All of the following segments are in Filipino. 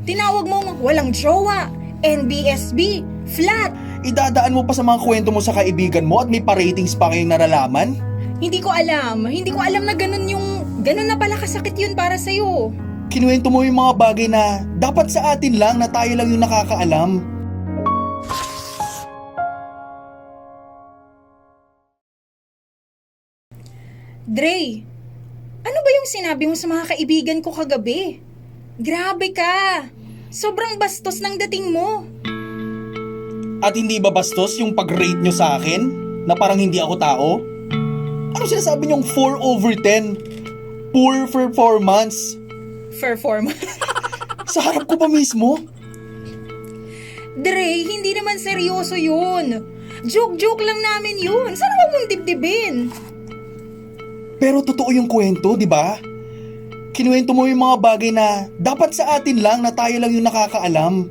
Tinawag mong walang jowa, NBSB, flat. Idadaan mo pa sa mga kwento mo sa kaibigan mo at may pa-ratings pa kayong naralaman? Hindi ko alam na ganun na pala kasakit yun para sa'yo. Kinuwento mo yung mga bagay na dapat sa atin lang na tayo lang yung nakakaalam. Dre, ano ba yung sinabi mo sa mga kaibigan ko kagabi? Grabe ka! Sobrang bastos ng dating mo. At hindi ba bastos yung pag-rate nyo sa akin na parang hindi ako tao? Ano sinasabi nyong 4/10? Poor performance. Performance. Sa harap ko pa mismo. Dre, hindi naman seryoso yun. Joke-joke lang namin yun. Sana huwag mong dibdibin. Pero totoo yung kwento, di ba? Kinuwento mo yung mga bagay na dapat sa atin lang na tayo lang yung nakakaalam.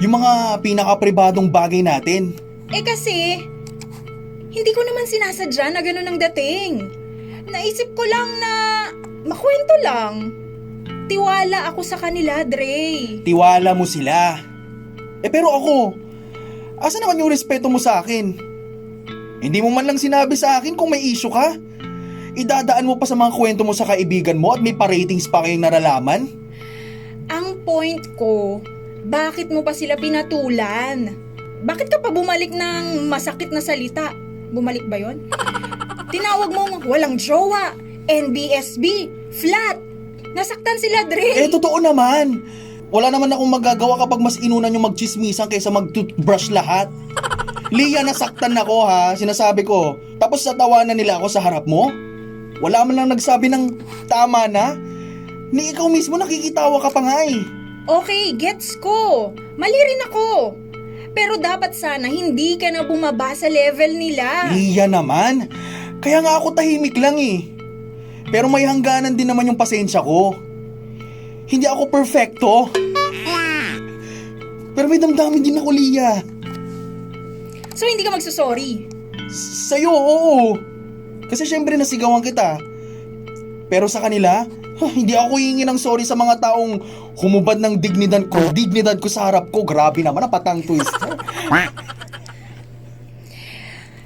Yung mga pinaka-pribadong bagay natin. Eh kasi, hindi ko naman sinasadya na ganun ang dating. Naisip ko lang na makwento lang. Tiwala ako sa kanila, Dre. Tiwala mo sila. Pero ako, asa naman yung respeto mo sa akin? Hindi mo man lang sinabi sa akin kung may issue ka. Idadaan mo pa sa mga kwento mo sa kaibigan mo at may pa-ratings pa kayong naralaman? Ang point ko, bakit mo pa sila pinatulan? Bakit ka pa bumalik ng masakit na salita? Bumalik ba yon? Tinawag mong walang jowa, NBSB, flat. Nasaktan sila, Dre. Totoo naman. Wala naman akong magagawa kapag mas inunan yung magchismisan kaysa mag-toothbrush lahat. Lia, nasaktan ako ha, sinasabi ko. Tapos tatawanan nila ako sa harap mo? Wala man lang nagsabi ng tama na? Ni ikaw mismo nakikitawa ka pa nga eh. Okay, gets ko. Mali rin ako. Pero dapat sana hindi ka na bumaba sa level nila. Lia naman. Kaya nga ako tahimik lang eh. Pero may hangganan din naman yung pasensya ko. Hindi ako perfecto. Pero may damdamin din ako, Lia. So hindi ka magsusorry? Sa'yo, oo. Kasi syempre nasigawan kita. Pero sa kanila, hindi ako hihingi ng sorry sa mga taong humubad ng dignidad ko sa harap ko. Grabe naman, patang twist.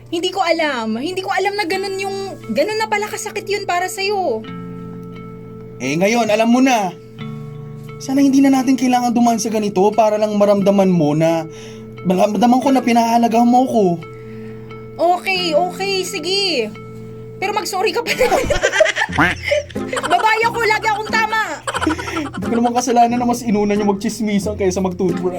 Hindi ko alam na ganun na pala kasakit yun para sa'yo. Ngayon, alam mo na. Sana hindi na natin kailangan dumaan sa ganito para lang maramdaman ko na pinahalagahan mo ko. Okay, sige. Pero mag-sorry ka pa naman. Babae ako, lagi akong tama. Hindi ko naman kasalanan na mas inunan yung magchismisan kaysa mag-toothbrush.